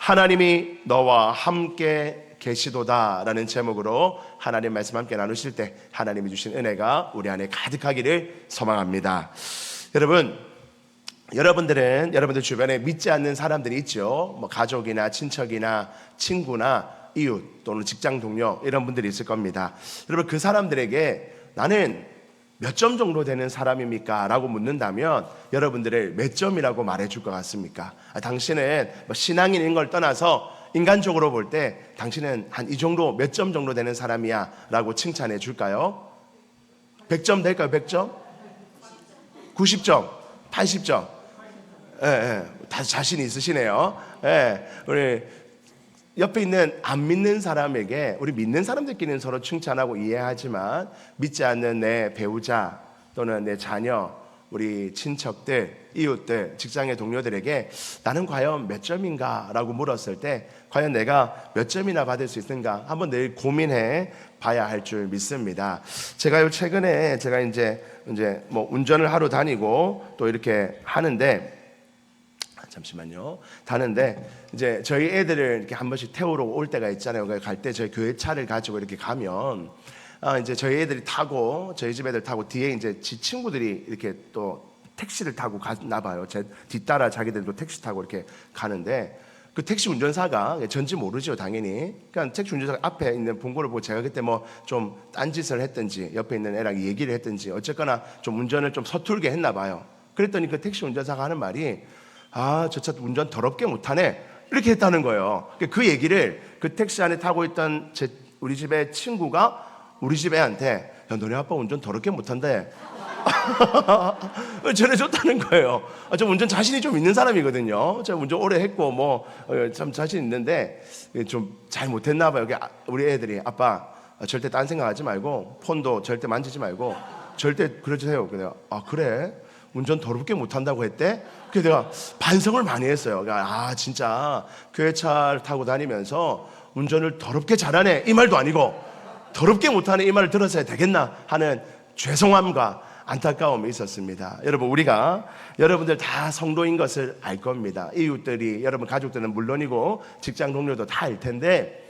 하나님이 너와 함께 계시도다 라는 제목으로 하나님 말씀 함께 나누실 때 하나님이 주신 은혜가 우리 안에 가득하기를 소망합니다. 여러분들 주변에 믿지 않는 사람들이 있죠. 뭐 가족이나 친척이나 친구나 이웃 또는 직장 동료 이런 분들이 있을 겁니다. 여러분, 그 사람들에게 나는 몇 점 정도 되는 사람입니까? 라고 묻는다면 여러분들을 몇 점이라고 말해줄 것 같습니까? 당신은 뭐 신앙인인 걸 떠나서 인간적으로 볼 때 당신은 한 이 정도 몇 점 정도 되는 사람이야 라고 칭찬해 줄까요? 100점 될까요? 100점? 90점? 80점? 다 자신 있으시네요. 우리 옆에 있는 안 믿는 사람에게, 우리 믿는 사람들끼리는 서로 칭찬하고 이해하지만 믿지 않는 내 배우자 또는 내 자녀, 우리 친척들, 이웃들, 직장의 동료들에게 나는 과연 몇 점인가 라고 물었을 때 과연 내가 몇 점이나 받을 수 있는가 한번 늘 고민해 봐야 할 줄 믿습니다. 제가 최근에 제가 이제 뭐 운전을 하러 다니고 또 이렇게 하는데, 잠시만요. 다는데 이제 저희 애들을 이렇게 한 번씩 태우러 올 때가 있잖아요. 갈 때 저희 교회 차를 가지고 이렇게 가면 이제 저희 애들이 타고, 저희 집 애들 타고 뒤에 이제 지 친구들이 이렇게 또 택시를 타고 가나 봐요. 제 뒤따라 자기들도 택시 타고 이렇게 가는데 그 택시 운전사가 전지 모르죠, 당연히. 그러니까 택시 운전사가 앞에 있는 본고를 보고 제가 그때 뭐 좀 딴짓을 했든지 옆에 있는 애랑 얘기를 했든지 어쨌거나 좀 운전을 좀 서툴게 했나 봐요. 그랬더니 그 택시 운전사가 하는 말이 저 차 운전 더럽게 못하네 이렇게 했다는 거예요. 그 얘기를 그 택시 안에 타고 있던 우리 집의 친구가 우리 집 애한테 야, 너네 아빠 운전 더럽게 못한대 전해줬다는 거예요. 저 운전 자신이 좀 있는 사람이거든요. 제가 운전 오래 했고 뭐 참 자신 있는데 좀 잘 못했나 봐요. 우리 애들이 아빠 절대 딴 생각하지 말고 폰도 절대 만지지 말고 절대 그러세요. 그래요. 그래? 운전 더럽게 못한다고 했대? 그래서 내가 반성을 많이 했어요. 그러니까 진짜 교회차를 타고 다니면서 운전을 더럽게 잘하네 이 말도 아니고 더럽게 못하네 이 말을 들었어야 되겠나 하는 죄송함과 안타까움이 있었습니다. 여러분, 여러분들 다 성도인 것을 알 겁니다. 이웃들이, 여러분 가족들은 물론이고 직장 동료도 다 알 텐데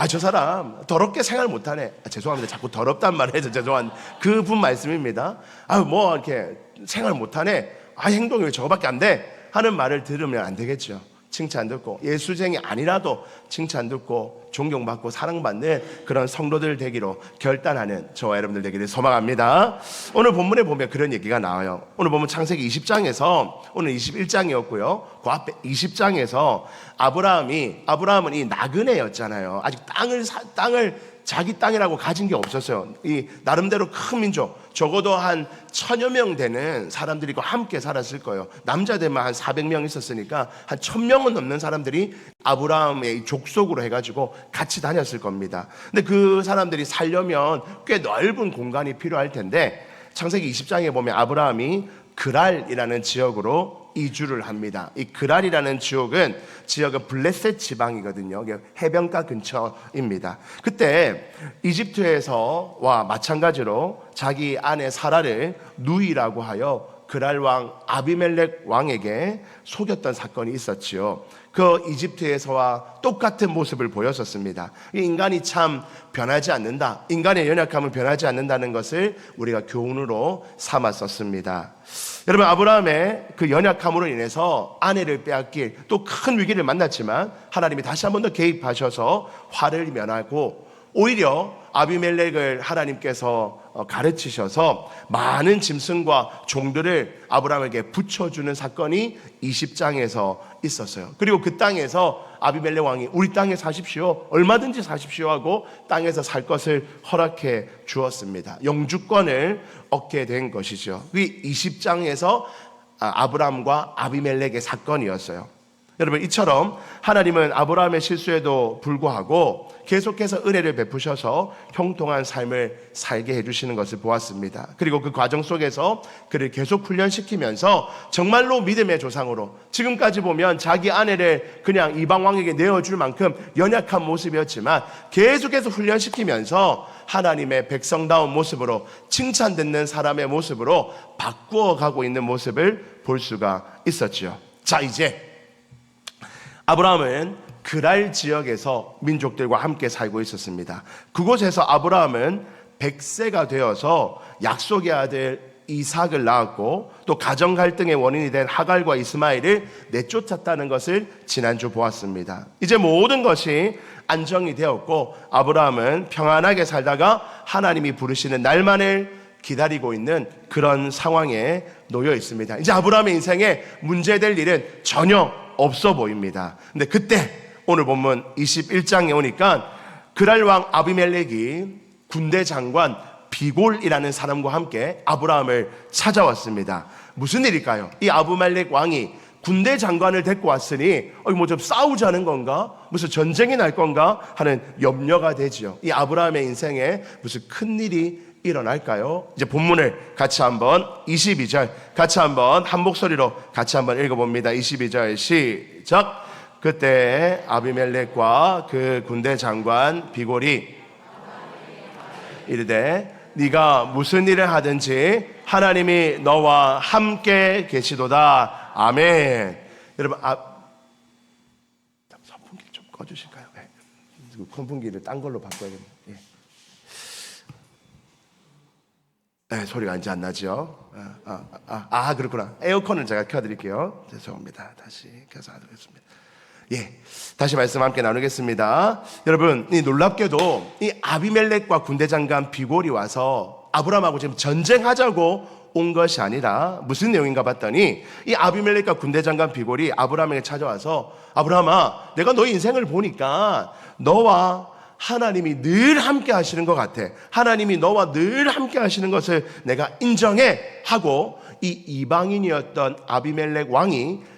저 사람 더럽게 생활 못하네. 죄송합니다. 자꾸 더럽단 말을 해서 죄송한 그분 말씀입니다. 뭐 이렇게 생활 못하네. 행동이 왜 저거밖에 안 돼? 하는 말을 들으면 안 되겠죠. 칭찬 듣고 예수쟁이 아니라도 칭찬 듣고 존경받고 사랑받는 그런 성도들 되기로 결단하는 저와 여러분들 되기를 소망합니다. 오늘 본문에 보면 그런 얘기가 나와요. 오늘 보면 창세기 20장에서, 오늘 21장이었고요 그 앞에 20장에서 아브라함은 이 나그네였잖아요. 아직 땅을 자기 땅이라고 가진 게 없었어요. 이 나름대로 큰 민족, 적어도 한 1000여 명 되는 사람들이 함께 살았을 거예요. 남자들만 한 400명 있었으니까 한 1000명은 넘는 사람들이 아브라함의 족속으로 해가지고 같이 다녔을 겁니다. 근데 그 사람들이 살려면 꽤 넓은 공간이 필요할 텐데 창세기 20장에 보면 아브라함이 그랄이라는 지역으로 이주를 합니다. 이 그랄이라는 지역은 블레셋 지방이거든요. 해변가 근처입니다. 그때 이집트에서와 마찬가지로 자기 아내 사라를 누이라고 하여 그랄 왕 아비멜렉 왕에게 속였던 사건이 있었지요. 그 이집트에서와 똑같은 모습을 보였었습니다. 인간이 참 변하지 않는다, 인간의 연약함은 변하지 않는다는 것을 우리가 교훈으로 삼았었습니다. 여러분, 아브라함의 그 연약함으로 인해서 아내를 빼앗길 또 큰 위기를 만났지만 하나님이 다시 한 번 더 개입하셔서 화를 면하고 오히려 아비멜렉을 하나님께서 가르치셔서 많은 짐승과 종들을 아브라함에게 붙여주는 사건이 20장에서 있었어요. 그리고 그 땅에서 아비멜렉 왕이 우리 땅에 사십시오, 얼마든지 사십시오 하고 땅에서 살 것을 허락해 주었습니다. 영주권을 얻게 된 것이죠. 그 20장에서 아브라함과 아비멜렉의 사건이었어요. 여러분, 이처럼 하나님은 아브라함의 실수에도 불구하고 계속해서 은혜를 베푸셔서 형통한 삶을 살게 해주시는 것을 보았습니다. 그리고 그 과정 속에서 그를 계속 훈련시키면서 정말로 믿음의 조상으로, 지금까지 보면 자기 아내를 그냥 이방 왕에게 내어줄 만큼 연약한 모습이었지만 계속해서 훈련시키면서 하나님의 백성다운 모습으로, 칭찬 듣는 사람의 모습으로 바꾸어가고 있는 모습을 볼 수가 있었죠. 자, 이제 아브라함은 그랄 지역에서 민족들과 함께 살고 있었습니다. 그곳에서 아브라함은 100세가 되어서 약속의 아들 이삭을 낳았고, 또 가정 갈등의 원인이 된 하갈과 이스마엘을 내쫓았다는 것을 지난주 보았습니다. 이제 모든 것이 안정이 되었고 아브라함은 평안하게 살다가 하나님이 부르시는 날만을 기다리고 있는 그런 상황에 놓여 있습니다. 이제 아브라함의 인생에 문제될 일은 전혀 없어 보입니다. 근데 그때 오늘 본문 21장에 오니까 그랄 왕 아비멜렉이 군대 장관 비골이라는 사람과 함께 아브라함을 찾아왔습니다. 무슨 일일까요? 이 아비멜렉 왕이 군대 장관을 데리고 왔으니 뭐 좀 싸우자는 건가? 무슨 전쟁이 날 건가? 하는 염려가 되지요. 이 아브라함의 인생에 무슨 큰 일이 일어날까요? 이제 본문을 같이 한번 22절 같이 한번 한 목소리로 같이 한번 읽어봅니다. 22절 시작. 그때 아비멜렉과 그 군대 장관 비골이 이르되 네가 무슨 일을 하든지 하나님이 너와 함께 계시도다. 아멘. 여러분, 선풍기 좀 꺼주실까요? 네. 선풍기를 딴 걸로 바꿔야겠네요. 예. 네, 소리가 이제 안 나죠? 그렇구나. 에어컨을 제가 켜드릴게요. 죄송합니다. 다시 켜서 하겠습니다. 예, 다시 말씀 함께 나누겠습니다. 여러분, 이 놀랍게도 이 아비멜렉과 군대 장관 비골이 와서 아브라함하고 지금 전쟁하자고 온 것이 아니라 무슨 내용인가 봤더니 이 아비멜렉과 군대 장관 비골이 아브라함에게 찾아와서 아브라함아, 내가 너의 인생을 보니까 너와 하나님이 늘 함께 하시는 것 같아. 하나님이 너와 늘 함께 하시는 것을 내가 인정해 하고 이 이방인이었던 아비멜렉 왕이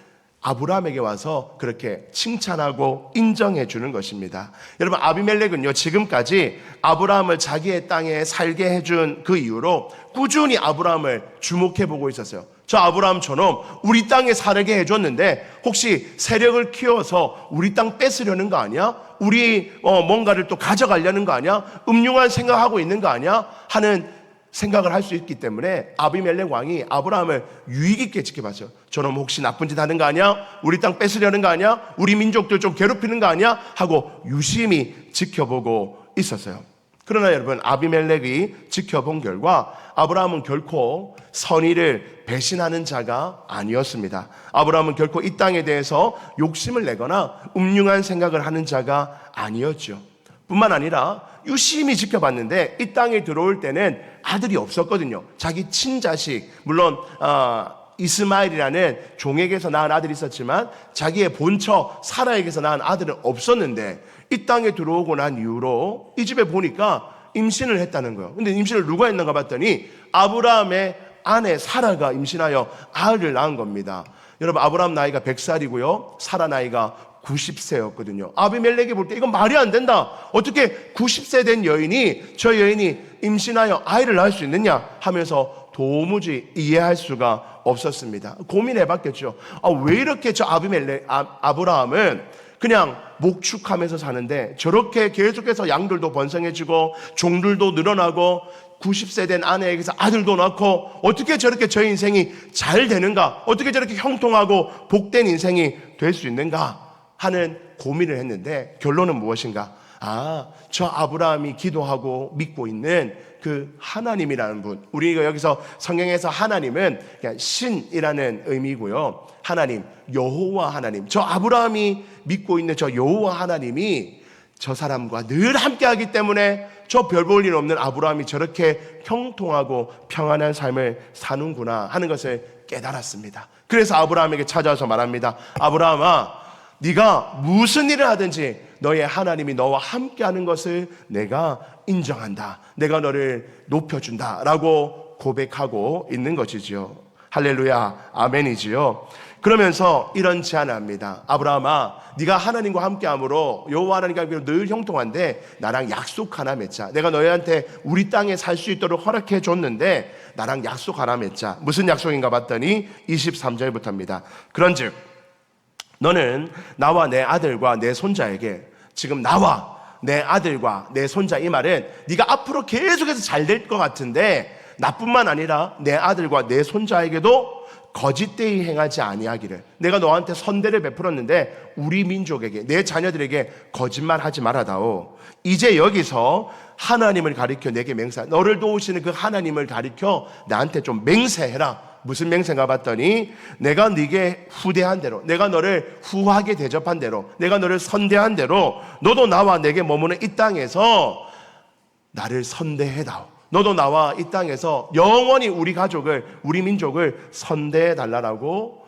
아브라함에게 와서 그렇게 칭찬하고 인정해 주는 것입니다. 여러분, 아비멜렉은요 지금까지 아브라함을 자기의 땅에 살게 해준 그 이후로 꾸준히 아브라함을 주목해 보고 있었어요. 저 아브라함처럼 우리 땅에 살게 해줬는데 혹시 세력을 키워서 우리 땅 뺏으려는 거 아니야? 우리 뭔가를 또 가져가려는 거 아니야? 음흉한 생각하고 있는 거 아니야? 하는 생각을 할 수 있기 때문에 아비멜렉 왕이 아브라함을 유익 있게 지켜봤어요. 저놈 혹시 나쁜 짓 하는 거 아니야? 우리 땅 뺏으려는 거 아니야? 우리 민족들 좀 괴롭히는 거 아니야? 하고 유심히 지켜보고 있었어요. 그러나 여러분, 아비멜렉이 지켜본 결과 아브라함은 결코 선의를 배신하는 자가 아니었습니다. 아브라함은 결코 이 땅에 대해서 욕심을 내거나 음흉한 생각을 하는 자가 아니었죠. 뿐만 아니라 유심히 지켜봤는데 이 땅에 들어올 때는 아들이 없었거든요. 자기 친자식, 물론 이스마엘이라는 종에게서 낳은 아들이 있었지만 자기의 본처 사라에게서 낳은 아들은 없었는데 이 땅에 들어오고 난 이후로 이 집에 보니까 임신을 했다는 거예요. 근데 임신을 누가 했는가 봤더니 아브라함의 아내 사라가 임신하여 아들을 낳은 겁니다. 여러분, 아브라함 나이가 100살이고요 사라 나이가 90세였거든요. 아비멜렉이 볼 때 이건 말이 안 된다. 어떻게 90세 된 여인이, 저 여인이 임신하여 아이를 낳을 수 있느냐 하면서 도무지 이해할 수가 없었습니다. 고민해봤겠죠. 왜 이렇게 저 아브라함은 그냥 목축하면서 사는데 저렇게 계속해서 양들도 번성해지고 종들도 늘어나고 90세 된 아내에게서 아들도 낳고 어떻게 저렇게 저 인생이 잘 되는가? 어떻게 저렇게 형통하고 복된 인생이 될 수 있는가? 하는 고민을 했는데 결론은 무엇인가? 저 아브라함이 기도하고 믿고 있는 그 하나님이라는 분, 우리가 여기서 성경에서 하나님은 그냥 신이라는 의미고요, 하나님, 여호와 하나님, 저 아브라함이 믿고 있는 저 여호와 하나님이 저 사람과 늘 함께하기 때문에 저 별 볼 일 없는 아브라함이 저렇게 형통하고 평안한 삶을 사는구나 하는 것을 깨달았습니다. 그래서 아브라함에게 찾아와서 말합니다. 아브라함아, 네가 무슨 일을 하든지 너의 하나님이 너와 함께하는 것을 내가 인정한다. 내가 너를 높여준다 라고 고백하고 있는 것이지요. 할렐루야, 아멘이지요. 그러면서 이런 제안을 합니다. 아브라함아, 네가 하나님과 함께함으로 여호와 하나님과 늘 형통한데 나랑 약속 하나 맺자. 내가 너희한테 우리 땅에 살 수 있도록 허락해 줬는데 나랑 약속 하나 맺자. 무슨 약속인가 봤더니 23절부터입니다. 그런즉 너는 나와 내 아들과 내 손자에게, 지금 나와 내 아들과 내 손자, 이 말은 네가 앞으로 계속해서 잘 될 것 같은데 나뿐만 아니라 내 아들과 내 손자에게도 거짓되이 행하지 아니하기를. 내가 너한테 선대를 베풀었는데 우리 민족에게, 내 자녀들에게 거짓말하지 말아다오. 이제 여기서 하나님을 가리켜 내게 맹세, 너를 도우시는 그 하나님을 가리켜 나한테 좀 맹세해라. 무슨 맹세가 봤더니 내가 네게 후대한 대로, 내가 너를 후하게 대접한 대로, 내가 너를 선대한 대로 너도 나와 내게 머무는 이 땅에서 나를 선대해다오. 너도 나와 이 땅에서 영원히 우리 가족을, 우리 민족을 선대해 달라고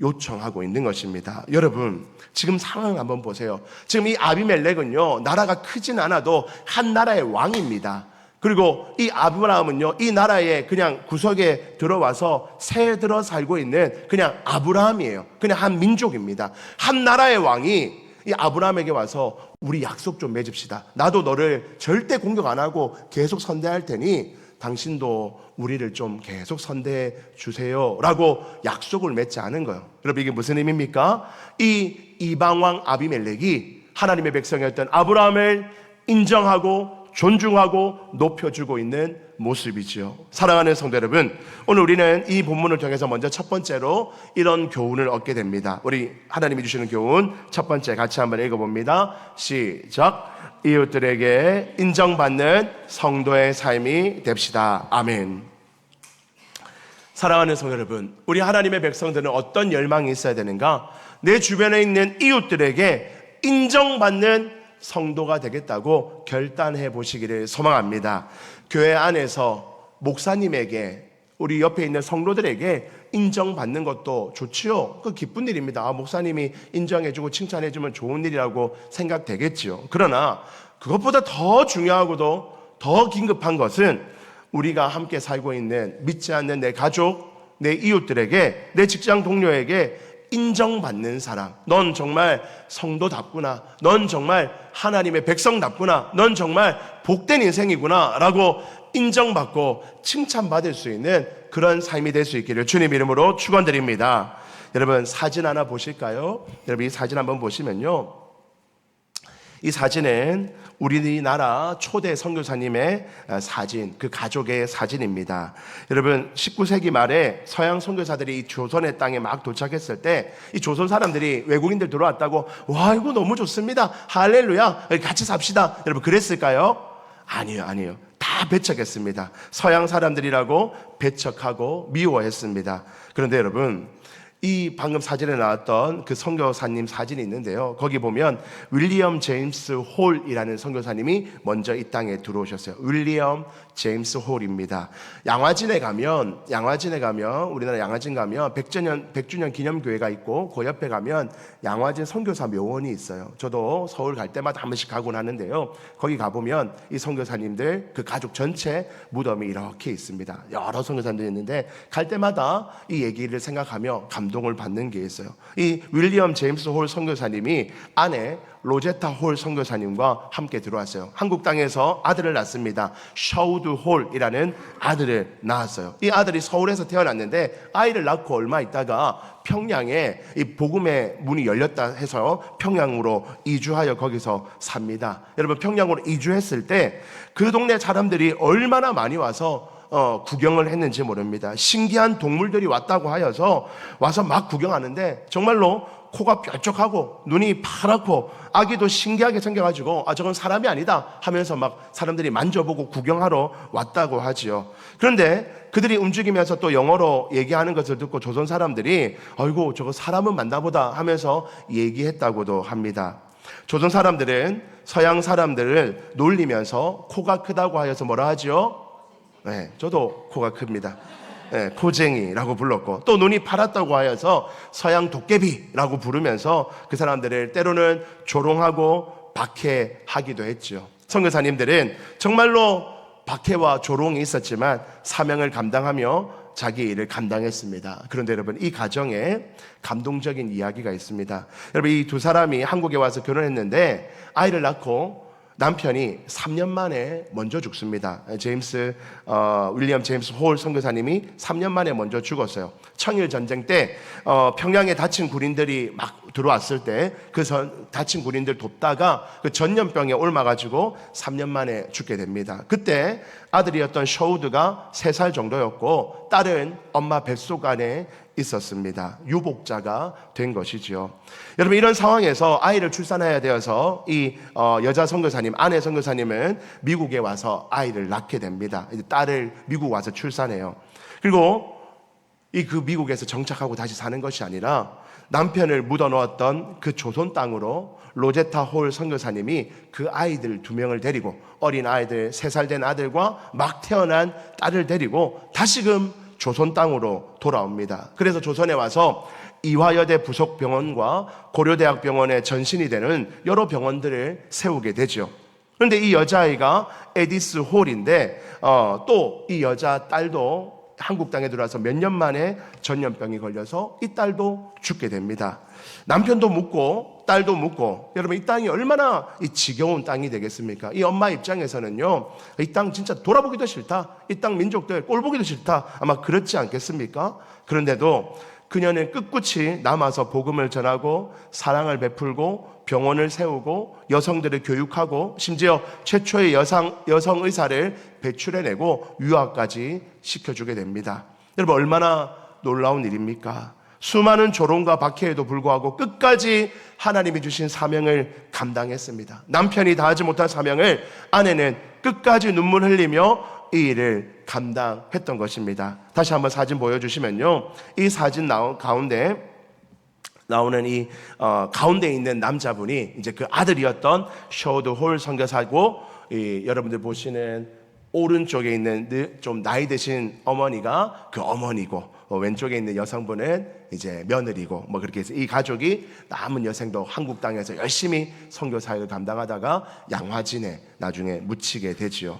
요청하고 있는 것입니다. 여러분, 지금 상황을 한번 보세요. 지금 이 아비멜렉은요, 나라가 크진 않아도 한 나라의 왕입니다. 그리고 이 아브라함은요, 이 나라의 그냥 구석에 들어와서 새 들어 살고 있는 그냥 아브라함이에요. 그냥 한 민족입니다. 한 나라의 왕이 이 아브라함에게 와서 우리 약속 좀 맺읍시다. 나도 너를 절대 공격 안 하고 계속 선대할 테니 당신도 우리를 좀 계속 선대해 주세요 라고 약속을 맺지 않은 거예요. 여러분, 이게 무슨 의미입니까? 이 이방왕 아비멜렉이 하나님의 백성이었던 아브라함을 인정하고 존중하고 높여주고 있는 모습이지요. 사랑하는 성도 여러분, 오늘 우리는 이 본문을 통해서 먼저 첫 번째로 이런 교훈을 얻게 됩니다. 우리 하나님이 주시는 교훈 첫 번째 같이 한번 읽어봅니다. 시작. 이웃들에게 인정받는 성도의 삶이 됩시다. 아멘. 사랑하는 성도 여러분, 우리 하나님의 백성들은 어떤 열망이 있어야 되는가? 내 주변에 있는 이웃들에게 인정받는 성도가 되겠다고 결단해 보시기를 소망합니다. 교회 안에서 목사님에게, 우리 옆에 있는 성도들에게 인정받는 것도 좋지요. 그 기쁜 일입니다. 목사님이 인정해주고 칭찬해주면 좋은 일이라고 생각되겠지요. 그러나 그것보다 더 중요하고도 더 긴급한 것은 우리가 함께 살고 있는 믿지 않는 내 가족, 내 이웃들에게, 내 직장 동료에게 인정받는 사람. 넌 정말 성도답구나. 넌 정말 하나님의 백성답구나. 넌 정말 복된 인생이구나 라고 인정받고 칭찬받을 수 있는 그런 삶이 될 수 있기를 주님 이름으로 축원드립니다. 여러분, 사진 하나 보실까요? 여러분, 이 사진 한번 보시면요, 이 사진은 우리나라 초대 선교사님의 사진, 그 가족의 사진입니다. 여러분, 19세기 말에 서양 선교사들이 이 조선의 땅에 막 도착했을 때 이 조선 사람들이 외국인들 들어왔다고, 와, 이거 너무 좋습니다, 할렐루야, 같이 삽시다, 여러분 그랬을까요? 아니에요. 다 배척했습니다. 서양 사람들이라고 배척하고 미워했습니다. 그런데 여러분, 이 방금 사진에 나왔던 그 선교사님 사진이 있는데요, 거기 보면 윌리엄 제임스 홀이라는 선교사님이 먼저 이 땅에 들어오셨어요. 윌리엄 제임스 홀입니다. 양화진에 가면 우리나라 양화진 가면 100주년 기념교회가 있고, 그 옆에 가면 양화진 선교사 묘원이 있어요. 저도 서울 갈 때마다 한 번씩 가곤 하는데요, 거기 가보면 이 선교사님들 그 가족 전체 무덤이 이렇게 있습니다. 여러 선교사님들이 있는데 갈 때마다 이 얘기를 생각하며 감동을 받는 게 있어요. 이 윌리엄 제임스 홀 선교사님이 아내 로제타 홀 선교사님과 함께 들어왔어요. 한국 땅에서 아들을 낳습니다. 샤우드 홀이라는 아들을 낳았어요. 이 아들이 서울에서 태어났는데 아이를 낳고 얼마 있다가 평양에 이 복음의 문이 열렸다 해서 평양으로 이주하여 거기서 삽니다. 여러분, 평양으로 이주했을 때 그 동네 사람들이 얼마나 많이 와서 구경을 했는지 모릅니다. 신기한 동물들이 왔다고 하여서 와서 막 구경하는데 정말로 코가 뾰족하고 눈이 파랗고 아기도 신기하게 생겨가지고 저건 사람이 아니다 하면서 막 사람들이 만져보고 구경하러 왔다고 하지요. 그런데 그들이 움직이면서 또 영어로 얘기하는 것을 듣고 조선 사람들이 아이고, 저거 사람은 맞나보다 하면서 얘기했다고도 합니다. 조선 사람들은 서양 사람들을 놀리면서 코가 크다고 하여서 뭐라 하지요? 네, 저도 코가 큽니다. 네, 코쟁이라고 불렀고, 또 눈이 파랗다고 하여서 서양 도깨비라고 부르면서 그 사람들을 때로는 조롱하고 박해하기도 했죠. 선교사님들은 정말로 박해와 조롱이 있었지만 사명을 감당하며 자기 일을 감당했습니다. 그런데 여러분, 이 가정에 감동적인 이야기가 있습니다. 여러분, 이 두 사람이 한국에 와서 결혼했는데 아이를 낳고 남편이 3년 만에 먼저 죽습니다. 윌리엄 제임스 홀 선교사님이 3년 만에 먼저 죽었어요. 청일 전쟁 때 평양에 다친 군인들이 막 들어왔을 때 그 다친 군인들 돕다가 그 전염병에 옮아가지고 3년 만에 죽게 됩니다. 그때 아들이었던 샤우드가 3살 정도였고 딸은 엄마 뱃속 안에 있었습니다. 유복자가 된 것이죠. 여러분, 이런 상황에서 아이를 출산해야 되어서 이 여자 선교사님, 아내 선교사님은 미국에 와서 아이를 낳게 됩니다. 딸을 미국 와서 출산해요. 그리고 그 미국에서 정착하고 다시 사는 것이 아니라 남편을 묻어놓았던 그 조선 땅으로 로제타 홀 선교사님이 그 아이들 2명을 데리고, 어린 아이들 3살 된 아들과 막 태어난 딸을 데리고 다시금 조선 땅으로 돌아옵니다. 그래서 조선에 와서 이화여대 부속병원과 고려대학병원의 전신이 되는 여러 병원들을 세우게 되죠. 그런데 이 여자아이가 에디스 홀인데 또 이 여자 딸도 한국 땅에 들어와서 몇 년 만에 전염병이 걸려서 이 딸도 죽게 됩니다. 남편도 묻고 딸도 묻고, 여러분, 이 땅이 얼마나 지겨운 땅이 되겠습니까? 이 엄마 입장에서는요, 이 땅 진짜 돌아보기도 싫다, 이 땅 민족들 꼴보기도 싫다, 아마 그렇지 않겠습니까? 그런데도 그녀는 꿋꿋이 남아서 복음을 전하고 사랑을 베풀고 병원을 세우고 여성들을 교육하고 심지어 최초의 여성 의사를 배출해내고 유학까지 시켜주게 됩니다. 여러분, 얼마나 놀라운 일입니까? 수많은 조롱과 박해에도 불구하고 끝까지 하나님이 주신 사명을 감당했습니다. 남편이 다하지 못한 사명을 아내는 끝까지 눈물 흘리며 이 일을 감당했던 것입니다. 다시 한번 사진 보여주시면요, 이 사진 가운데 나오는 이 가운데 있는 남자분이 이제 그 아들이었던 셔드 홀 선교사고, 여러분들 보시는 오른쪽에 있는 좀 나이 드신 어머니가 그 어머니고, 왼쪽에 있는 여성분은 이제 며느리고, 그렇게 해서 이 가족이 남은 여생도 한국 땅에서 열심히 선교 사역을 감당하다가 양화진에 나중에 묻히게 되지요.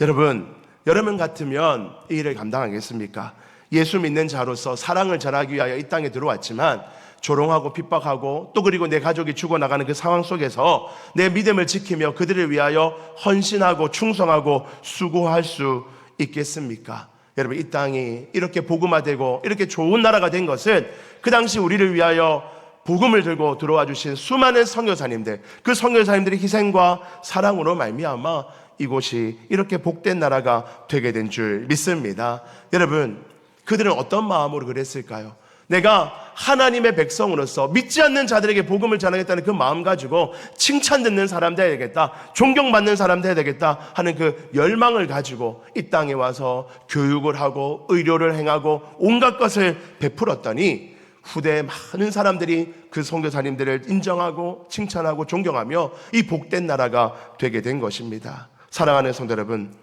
여러분 같으면 이 일을 감당하겠습니까? 예수 믿는 자로서 사랑을 전하기 위하여 이 땅에 들어왔지만 조롱하고 핍박하고 또 그리고 내 가족이 죽어나가는 그 상황 속에서 내 믿음을 지키며 그들을 위하여 헌신하고 충성하고 수고할 수 있겠습니까? 여러분, 이 땅이 이렇게 복음화되고 이렇게 좋은 나라가 된 것은 그 당시 우리를 위하여 복음을 들고 들어와 주신 수많은 선교사님들, 그 선교사님들의 희생과 사랑으로 말미암아 이곳이 이렇게 복된 나라가 되게 된 줄 믿습니다. 여러분, 그들은 어떤 마음으로 그랬을까요? 내가 하나님의 백성으로서 믿지 않는 자들에게 복음을 전하겠다는 그 마음 가지고 칭찬 듣는 사람 되어야 되겠다, 존경받는 사람 되어야 되겠다 하는 그 열망을 가지고 이 땅에 와서 교육을 하고 의료를 행하고 온갖 것을 베풀었더니 후대에 많은 사람들이 그 선교사님들을 인정하고 칭찬하고 존경하며 이 복된 나라가 되게 된 것입니다. 사랑하는 성도 여러분,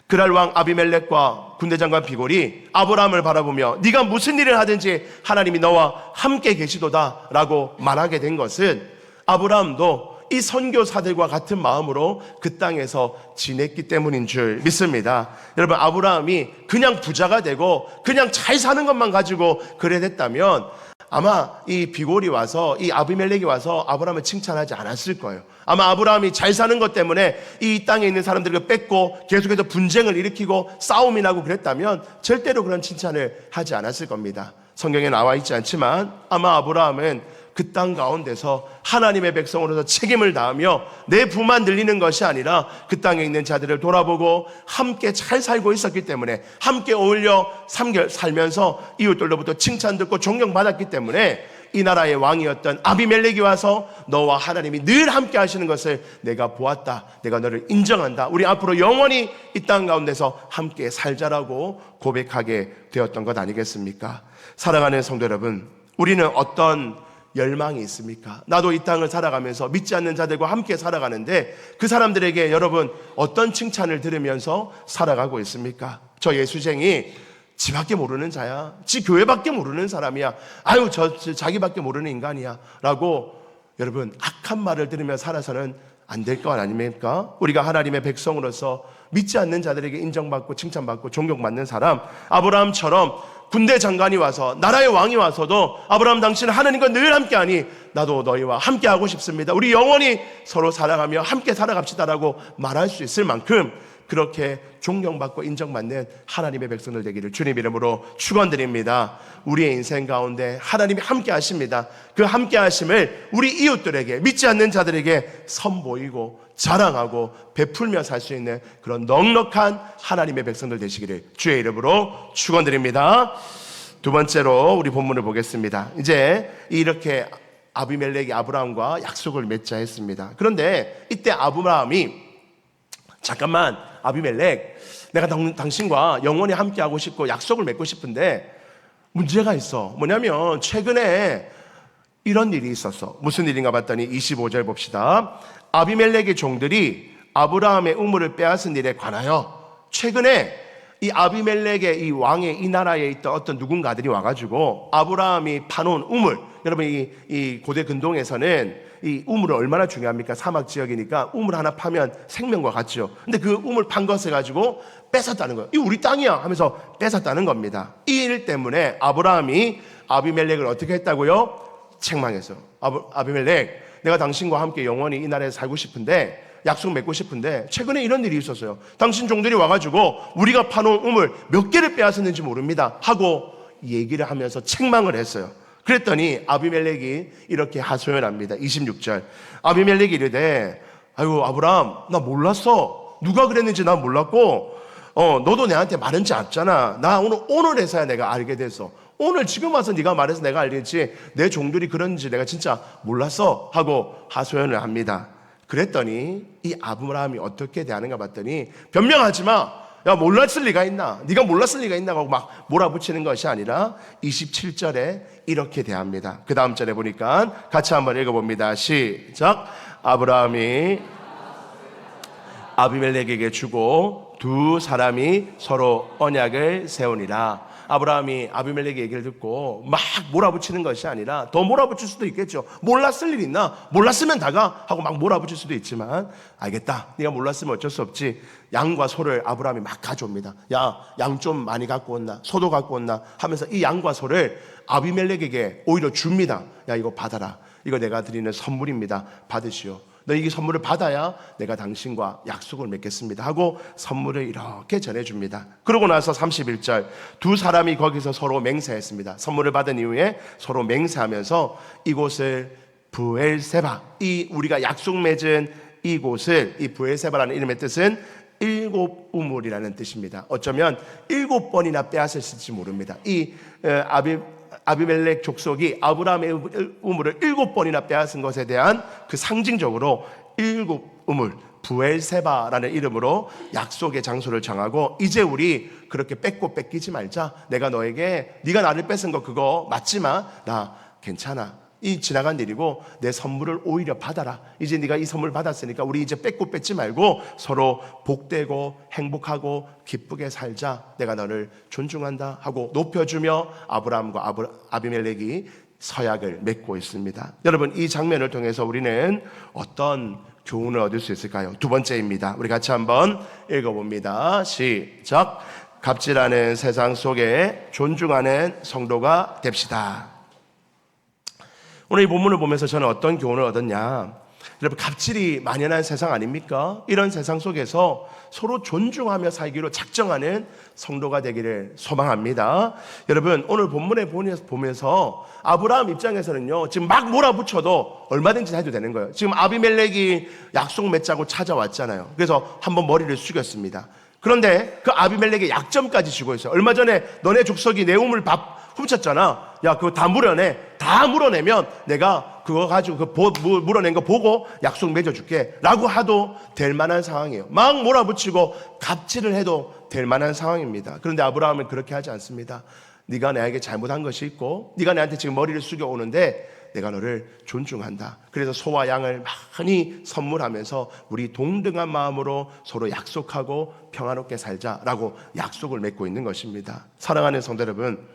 그랄 왕 아비멜렉과 군대장관 비골이 아브라함을 바라보며 네가 무슨 일을 하든지 하나님이 너와 함께 계시도다 라고 말하게 된 것은 아브라함도 이 선교사들과 같은 마음으로 그 땅에서 지냈기 때문인 줄 믿습니다. 여러분, 아브라함이 그냥 부자가 되고 그냥 잘 사는 것만 가지고 그래 됐다면 아마 이 비골이 와서, 이 아비멜렉이 와서 아브라함을 칭찬하지 않았을 거예요. 아마 아브라함이 잘 사는 것 때문에 이 땅에 있는 사람들을 뺏고 계속해서 분쟁을 일으키고 싸움이 나고 그랬다면 절대로 그런 칭찬을 하지 않았을 겁니다. 성경에 나와 있지 않지만 아마 아브라함은 그 땅 가운데서 하나님의 백성으로서 책임을 다하며 내 부만 늘리는 것이 아니라 그 땅에 있는 자들을 돌아보고 함께 잘 살고 있었기 때문에, 함께 어울려 살면서 이웃들로부터 칭찬 듣고 존경받았기 때문에 이 나라의 왕이었던 아비멜렉이 와서 너와 하나님이 늘 함께 하시는 것을 내가 보았다, 내가 너를 인정한다, 우리 앞으로 영원히 이 땅 가운데서 함께 살자라고 고백하게 되었던 것 아니겠습니까? 사랑하는 성도 여러분, 우리는 어떤 열망이 있습니까? 나도 이 땅을 살아가면서 믿지 않는 자들과 함께 살아가는데 그 사람들에게 여러분 어떤 칭찬을 들으면서 살아가고 있습니까? 저 예수쟁이 지밖에 모르는 자야, 지 교회밖에 모르는 사람이야, 아유 저 자기밖에 모르는 인간이야 라고 여러분 악한 말을 들으며 살아서는 안 될 것 아닙니까? 우리가 하나님의 백성으로서 믿지 않는 자들에게 인정받고 칭찬받고 존경받는 사람, 아브라함처럼 군대 장관이 와서 나라의 왕이 와서도 아브라함 당신은 하나님과 늘 함께하니 나도 너희와 함께하고 싶습니다, 우리 영원히 서로 사랑하며 함께 살아갑시다라고 말할 수 있을 만큼 그렇게 존경받고 인정받는 하나님의 백성들 되기를 주님 이름으로 축원드립니다. 우리의 인생 가운데 하나님이 함께 하십니다. 그 함께 하심을 우리 이웃들에게, 믿지 않는 자들에게 선보이고 자랑하고 베풀며 살 수 있는 그런 넉넉한 하나님의 백성들 되시기를 주의 이름으로 축원드립니다. 두 번째로 우리 본문을 보겠습니다. 이제 이렇게 아비멜렉이 아브라함과 약속을 맺자 했습니다. 그런데 이때 아브라함이 잠깐만 아비멜렉, 내가 당신과 영원히 함께하고 싶고 약속을 맺고 싶은데 문제가 있어. 뭐냐면 최근에 이런 일이 있었어. 무슨 일인가 봤더니 25절 봅시다. 아비멜렉의 종들이 아브라함의 우물을 빼앗은 일에 관하여 최근에 이 아비멜렉의 이 왕의 이 나라에 있던 어떤 누군가들이 와가지고 아브라함이 파놓은 우물, 여러분 이 고대 근동에서는 이 우물은 얼마나 중요합니까? 사막 지역이니까 우물 하나 파면 생명과 같죠. 근데 그 우물 판 것을 가지고 뺏었다는 거예요. 이 우리 땅이야 하면서 뺏었다는 겁니다. 이 일 때문에 아브라함이 아비멜렉을 어떻게 했다고요? 책망했어요. 아비멜렉, 내가 당신과 함께 영원히 이 나라에 살고 싶은데, 약속 맺고 싶은데 최근에 이런 일이 있었어요. 당신 종들이 와가지고 우리가 파놓은 우물 몇 개를 빼앗았는지 모릅니다 하고 얘기를 하면서 책망을 했어요. 그랬더니 아비멜렉이 이렇게 하소연합니다. 26절. 아비멜렉이 이르되, 아이고 아브라함, 나 몰랐어. 누가 그랬는지 난 몰랐고 너도 내한테 말한지 않잖아. 나 오늘에서야 내가 알게 됐어. 오늘 지금 와서 네가 말해서 내가 알겠지. 내 종들이 그런지 내가 진짜 몰랐어 하고 하소연을 합니다. 그랬더니 이 아브라함이 어떻게 대하는가 봤더니, 변명하지 마. 야, 몰랐을 리가 있나? 네가 몰랐을 리가 있나? 하고 막 몰아붙이는 것이 아니라 27절에 이렇게 대합니다. 그 다음 절에 보니까 같이 한번 읽어봅니다. 시작. 아브라함이 아비멜렉에게 주고 두 사람이 서로 언약을 세우니라. 아브라함이 아비멜렉의 얘기를 듣고 막 몰아붙이는 것이 아니라, 더 몰아붙일 수도 있겠죠. 몰랐을 일 있나? 몰랐으면 다가 하고 막 몰아붙일 수도 있지만, 알겠다, 네가 몰랐으면 어쩔 수 없지. 양과 소를 아브라함이 막 가져옵니다. 야, 양 좀 많이 갖고 온나? 소도 갖고 온나? 하면서 이 양과 소를 아비멜렉에게 오히려 줍니다. 야, 이거 받아라. 이거 내가 드리는 선물입니다. 받으시오. 너 이 선물을 받아야 내가 당신과 약속을 맺겠습니다 하고 선물을 이렇게 전해줍니다. 그러고 나서 31절, 두 사람이 거기서 서로 맹세했습니다. 선물을 받은 이후에 서로 맹세하면서 이곳을 브엘세바, 이 우리가 약속 맺은 이곳을, 이 브엘세바라는 이름의 뜻은 일곱 우물이라는 뜻입니다. 어쩌면 7번이나 빼앗았을지 모릅니다. 이 아비멜렉 족속이 아브라함의 우물을 7번이나 빼앗은 것에 대한 그 상징적으로 7 우물, 브엘세바라는 이름으로 약속의 장소를 정하고, 이제 우리 그렇게 뺏기지 말자. 내가 너에게, 네가 나를 뺏은 거 그거 맞지만 나 괜찮아. 이 지나간 일이고 내 선물을 오히려 받아라. 이제 네가 이 선물 받았으니까 우리 이제 뺏지 말고 서로 복되고 행복하고 기쁘게 살자. 내가 너를 존중한다 하고 높여주며 아브라함과 아비멜렉이 서약을 맺고 있습니다. 여러분, 이 장면을 통해서 우리는 어떤 교훈을 얻을 수 있을까요? 두 번째입니다. 우리 같이 한번 읽어봅니다. 시작. 갑질하는 세상 속에 존중하는 성도가 됩시다. 오늘 이 본문을 보면서 저는 어떤 교훈을 얻었냐? 여러분, 갑질이 만연한 세상 아닙니까? 이런 세상 속에서 서로 존중하며 살기로 작정하는 성도가 되기를 소망합니다. 여러분, 오늘 본문에 보면서 아브라함 입장에서는요, 지금 막 몰아붙여도 얼마든지 해도 되는 거예요. 지금 아비멜렉이 약속 맺자고 찾아왔잖아요. 그래서 한번 머리를 숙였습니다. 그런데 그 아비멜렉의 약점까지 쥐고 있어요. 얼마 전에 너네 족속이 내 우물 훔쳤잖아. 야, 그거 다 물어내. 다 물어내면 내가 그거 가지고 물어낸 거 보고 약속 맺어줄게 라고 하도 될 만한 상황이에요. 막 몰아붙이고 갑질을 해도 될 만한 상황입니다. 그런데 아브라함은 그렇게 하지 않습니다. 네가 나에게 잘못한 것이 있고 네가 나한테 지금 머리를 숙여 오는데 내가 너를 존중한다. 그래서 소와 양을 많이 선물하면서 우리 동등한 마음으로 서로 약속하고 평화롭게 살자라고 약속을 맺고 있는 것입니다. 사랑하는 성도 여러분,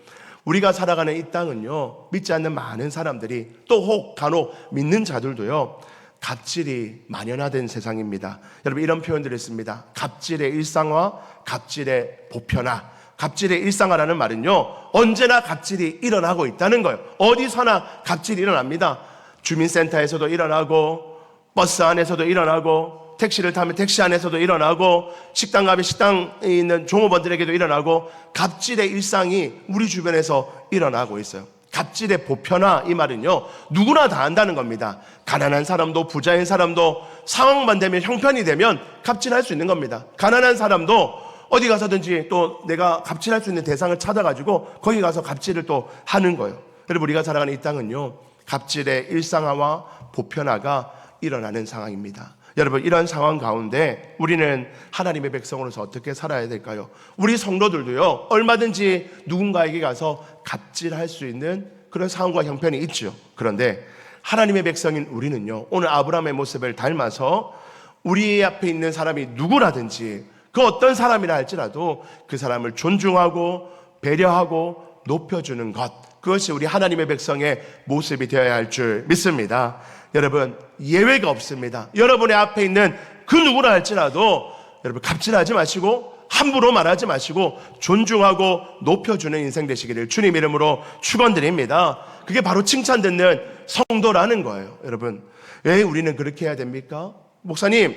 우리가 살아가는 이 땅은요, 믿지 않는 많은 사람들이, 또 혹 간혹 믿는 자들도요, 갑질이 만연화된 세상입니다. 여러분, 이런 표현들을 씁니다. 갑질의 일상화, 갑질의 보편화. 갑질의 일상화라는 말은요, 언제나 갑질이 일어나고 있다는 거예요. 어디서나 갑질이 일어납니다. 주민센터에서도 일어나고, 버스 안에서도 일어나고, 택시를 타면 택시 안에서도 일어나고, 식당 가면 식당에 있는 종업원들에게도 일어나고, 갑질의 일상이 우리 주변에서 일어나고 있어요. 갑질의 보편화, 이 말은요, 누구나 다 한다는 겁니다. 가난한 사람도 부자인 사람도 상황만 되면, 형편이 되면 갑질할 수 있는 겁니다. 가난한 사람도 어디 가서든지 또 내가 갑질할 수 있는 대상을 찾아가지고 거기 가서 갑질을 또 하는 거예요. 여러분, 우리가 살아가는 이 땅은요, 갑질의 일상화와 보편화가 일어나는 상황입니다. 여러분, 이런 상황 가운데 우리는 하나님의 백성으로서 어떻게 살아야 될까요? 우리 성도들도요, 얼마든지 누군가에게 가서 갑질할 수 있는 그런 상황과 형편이 있죠. 그런데 하나님의 백성인 우리는요, 오늘 아브라함의 모습을 닮아서 우리 앞에 있는 사람이 누구라든지 그 어떤 사람이라 할지라도 그 사람을 존중하고 배려하고 높여주는 것, 그것이 우리 하나님의 백성의 모습이 되어야 할 줄 믿습니다. 여러분, 예외가 없습니다. 여러분의 앞에 있는 그 누구라 할지라도 여러분, 갑질하지 마시고 함부로 말하지 마시고 존중하고 높여주는 인생 되시기를 주님 이름으로 축원드립니다. 그게 바로 칭찬 듣는 성도라는 거예요. 여러분, 왜 우리는 그렇게 해야 됩니까? 목사님,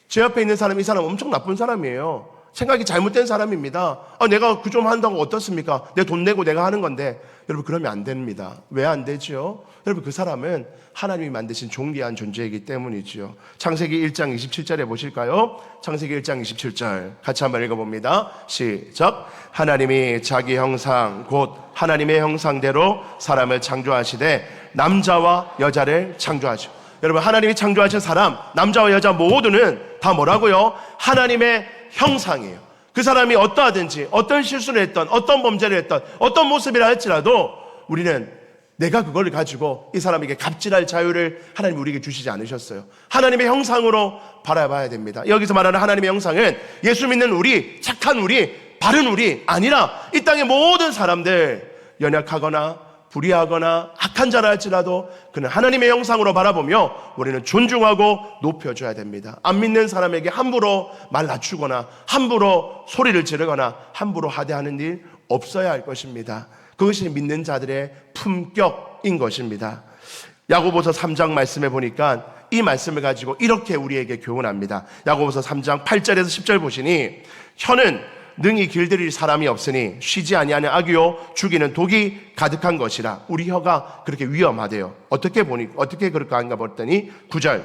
제 옆에 있는 사람, 이 사람 엄청 나쁜 사람이에요. 생각이 잘못된 사람입니다. 내가 그 좀 한다고 어떻습니까? 내 돈 내고 내가 하는 건데. 여러분, 그러면 안 됩니다. 왜 안 되죠? 여러분, 그 사람은 하나님이 만드신 존귀한 존재이기 때문이지요. 창세기 1장 27절에 보실까요? 창세기 1장 27절 같이 한번 읽어봅니다. 시작. 하나님이 자기 형상 곧 하나님의 형상대로 사람을 창조하시되 남자와 여자를 창조하시고. 여러분, 하나님이 창조하신 사람, 남자와 여자 모두는 다 뭐라고요? 하나님의 형상이에요. 그 사람이 어떠하든지 어떤 실수를 했던 어떤 범죄를 했던 어떤 모습이라 할지라도 우리는 내가 그걸 가지고 이 사람에게 갑질할 자유를 하나님 우리에게 주시지 않으셨어요. 하나님의 형상으로 바라봐야 됩니다. 여기서 말하는 하나님의 형상은 예수 믿는 우리, 착한 우리, 바른 우리 아니라 이 땅의 모든 사람들, 연약하거나 불의하거나 악한 자라 할지라도 그는 하나님의 형상으로 바라보며 우리는 존중하고 높여줘야 됩니다. 안 믿는 사람에게 함부로 말 낮추거나 함부로 소리를 지르거나 함부로 하대하는 일 없어야 할 것입니다. 그것이 믿는 자들의 품격인 것입니다. 야고보서 3장 말씀에 보니까 이 말씀을 가지고 이렇게 우리에게 교훈합니다. 야고보서 3장 8절에서 10절 보시니 혀는 능히 길들일 사람이 없으니 쉬지 아니하는 악이요 죽이는 독이 가득한 것이라. 우리 혀가 그렇게 위험하대요. 어떻게 그럴까 한가 봤더니 9절,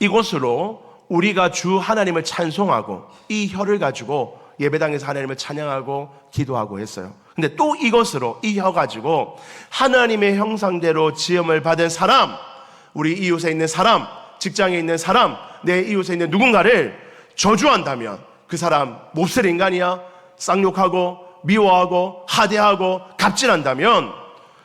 이곳으로 우리가 주 하나님을 찬송하고 이 혀를 가지고 예배당에서 하나님을 찬양하고 기도하고 했어요. 근데 또 이것으로, 이 혀 가지고 하나님의 형상대로 지음을 받은 사람, 우리 이웃에 있는 사람, 직장에 있는 사람, 내 이웃에 있는 누군가를 저주한다면 그 사람 몹쓸 인간이야, 쌍욕하고 미워하고 하대하고 갑질한다면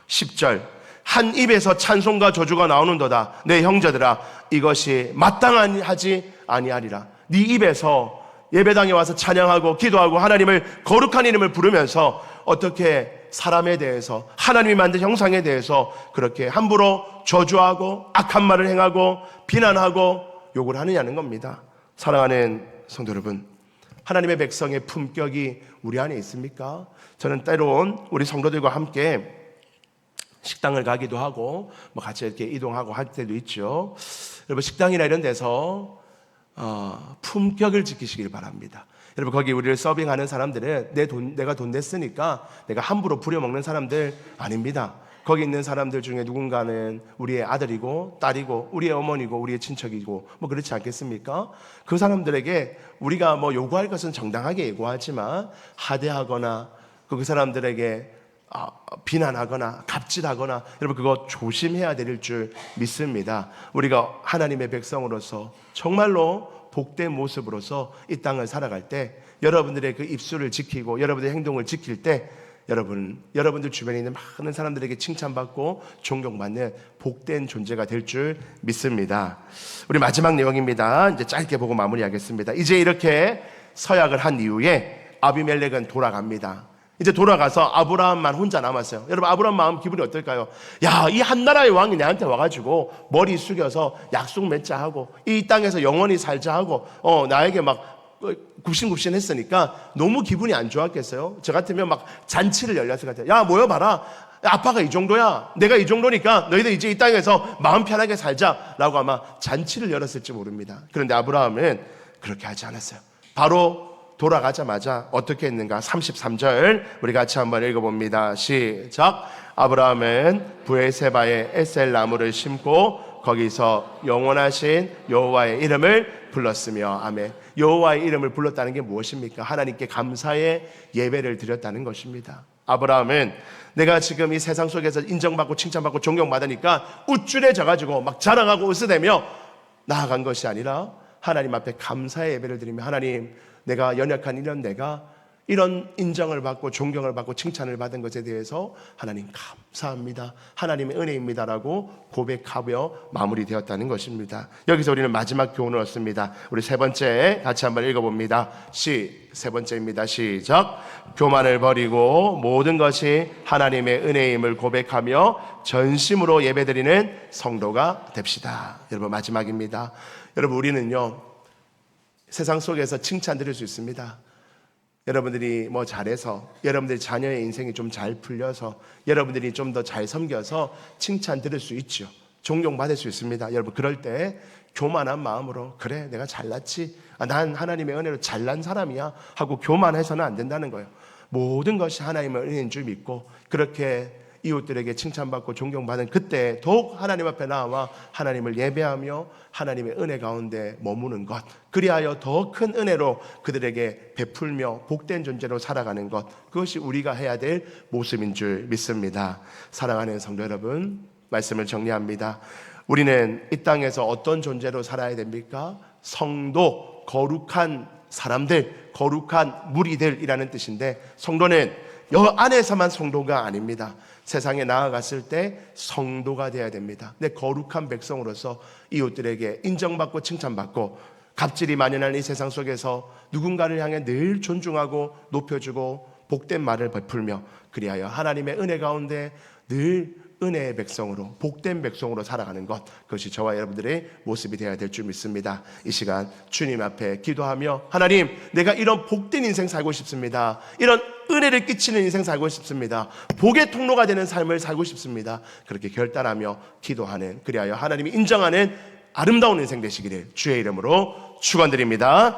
10절, 한 입에서 찬송과 저주가 나오는도다. 내 형제들아, 이것이 마땅하지 아니하리라. 네 입에서 예배당에 와서 찬양하고 기도하고 하나님을 거룩한 이름을 부르면서 어떻게 사람에 대해서, 하나님이 만든 형상에 대해서 그렇게 함부로 저주하고 악한 말을 행하고 비난하고 욕을 하느냐는 겁니다. 사랑하는 성도 여러분, 하나님의 백성의 품격이 우리 안에 있습니까? 저는 때론 우리 성도들과 함께 식당을 가기도 하고 뭐 같이 이렇게 이동하고 할 때도 있죠. 여러분, 식당이나 이런 데서 품격을 지키시길 바랍니다. 여러분, 거기 우리를 서빙하는 사람들은 내가 돈 냈으니까 내가 함부로 부려먹는 사람들 아닙니다. 거기 있는 사람들 중에 누군가는 우리의 아들이고 딸이고 우리의 어머니고 우리의 친척이고 뭐 그렇지 않겠습니까? 그 사람들에게 우리가 뭐 요구할 것은 정당하게 요구하지만 하대하거나 그 사람들에게 비난하거나 갑질하거나, 여러분, 그거 조심해야 될 줄 믿습니다. 우리가 하나님의 백성으로서 정말로 복된 모습으로서 이 땅을 살아갈 때, 여러분들의 그 입술을 지키고 여러분들의 행동을 지킬 때 여러분들 주변에 있는 많은 사람들에게 칭찬받고 존경받는 복된 존재가 될 줄 믿습니다. 우리 마지막 내용입니다. 이제 짧게 보고 마무리하겠습니다. 이제 이렇게 서약을 한 이후에 아비멜렉은 돌아갑니다. 이제 돌아가서 아브라함만 혼자 남았어요. 여러분, 아브라함 마음 기분이 어떨까요? 야, 이 한 나라의 왕이 내한테 와가지고 머리 숙여서 약속 맺자 하고 이 땅에서 영원히 살자 하고 나에게 막 굽신굽신 했으니까 너무 기분이 안 좋았겠어요? 저 같으면 막 잔치를 열렸을 것 같아요. 야, 모여봐라. 아빠가 이 정도야. 내가 이 정도니까 너희들 이제 이 땅에서 마음 편하게 살자라고 아마 잔치를 열었을지 모릅니다. 그런데 아브라함은 그렇게 하지 않았어요. 바로 돌아가자마자 어떻게 했는가? 33절 우리 같이 한번 읽어봅니다. 시작. 아브라함은 부엘세바에 에셀 나무를 심고 거기서 영원하신 여호와의 이름을 불렀으며. 아멘. 여호와의 이름을 불렀다는 게 무엇입니까? 하나님께 감사의 예배를 드렸다는 것입니다. 아브라함은 내가 지금 이 세상 속에서 인정받고 칭찬받고 존경받으니까 우쭐해져 가지고 막 자랑하고 으스대며 나아간 것이 아니라 하나님 앞에 감사의 예배를 드리며, 하나님, 내가 연약한 이런 내가 이런 인정을 받고 존경을 받고 칭찬을 받은 것에 대해서 하나님 감사합니다, 하나님의 은혜입니다라고 고백하며 마무리되었다는 것입니다. 여기서 우리는 마지막 교훈을 얻습니다. 우리 세 번째 같이 한번 읽어봅니다. 세 번째입니다. 시작. 교만을 버리고 모든 것이 하나님의 은혜임을 고백하며 전심으로 예배드리는 성도가 됩시다. 여러분, 마지막입니다. 여러분, 우리는요 세상 속에서 칭찬 드릴 수 있습니다. 여러분들이 뭐 잘해서, 여러분들이 자녀의 인생이 좀 잘 풀려서, 여러분들이 좀 더 잘 섬겨서 칭찬 들을 수 있죠. 존경받을 수 있습니다. 여러분, 그럴 때 교만한 마음으로, 그래 내가 잘났지, 난 하나님의 은혜로 잘난 사람이야 하고 교만해서는 안 된다는 거예요. 모든 것이 하나님의 은혜인 줄 믿고 그렇게 이웃들에게 칭찬받고 존경받은 그때 더욱 하나님 앞에 나와 하나님을 예배하며 하나님의 은혜 가운데 머무는 것, 그리하여 더 큰 은혜로 그들에게 베풀며 복된 존재로 살아가는 것, 그것이 우리가 해야 될 모습인 줄 믿습니다. 사랑하는 성도 여러분, 말씀을 정리합니다. 우리는 이 땅에서 어떤 존재로 살아야 됩니까? 성도, 거룩한 사람들, 거룩한 무리들이라는 뜻인데, 성도는 여 안에서만 성도가 아닙니다. 세상에 나아갔을 때 성도가 되어야 됩니다. 내 거룩한 백성으로서 이웃들에게 인정받고 칭찬받고 갑질이 만연한 이 세상 속에서 누군가를 향해 늘 존중하고 높여주고 복된 말을 베풀며 그리하여 하나님의 은혜 가운데 늘 은혜의 백성으로, 복된 백성으로 살아가는 것, 그것이 저와 여러분들의 모습이 되어야 될 줄 믿습니다. 이 시간 주님 앞에 기도하며, 하나님, 내가 이런 복된 인생 살고 싶습니다. 이런 은혜를 끼치는 인생 살고 싶습니다. 복의 통로가 되는 삶을 살고 싶습니다. 그렇게 결단하며 기도하는, 그리하여 하나님이 인정하는 아름다운 인생 되시기를 주의 이름으로 축원드립니다.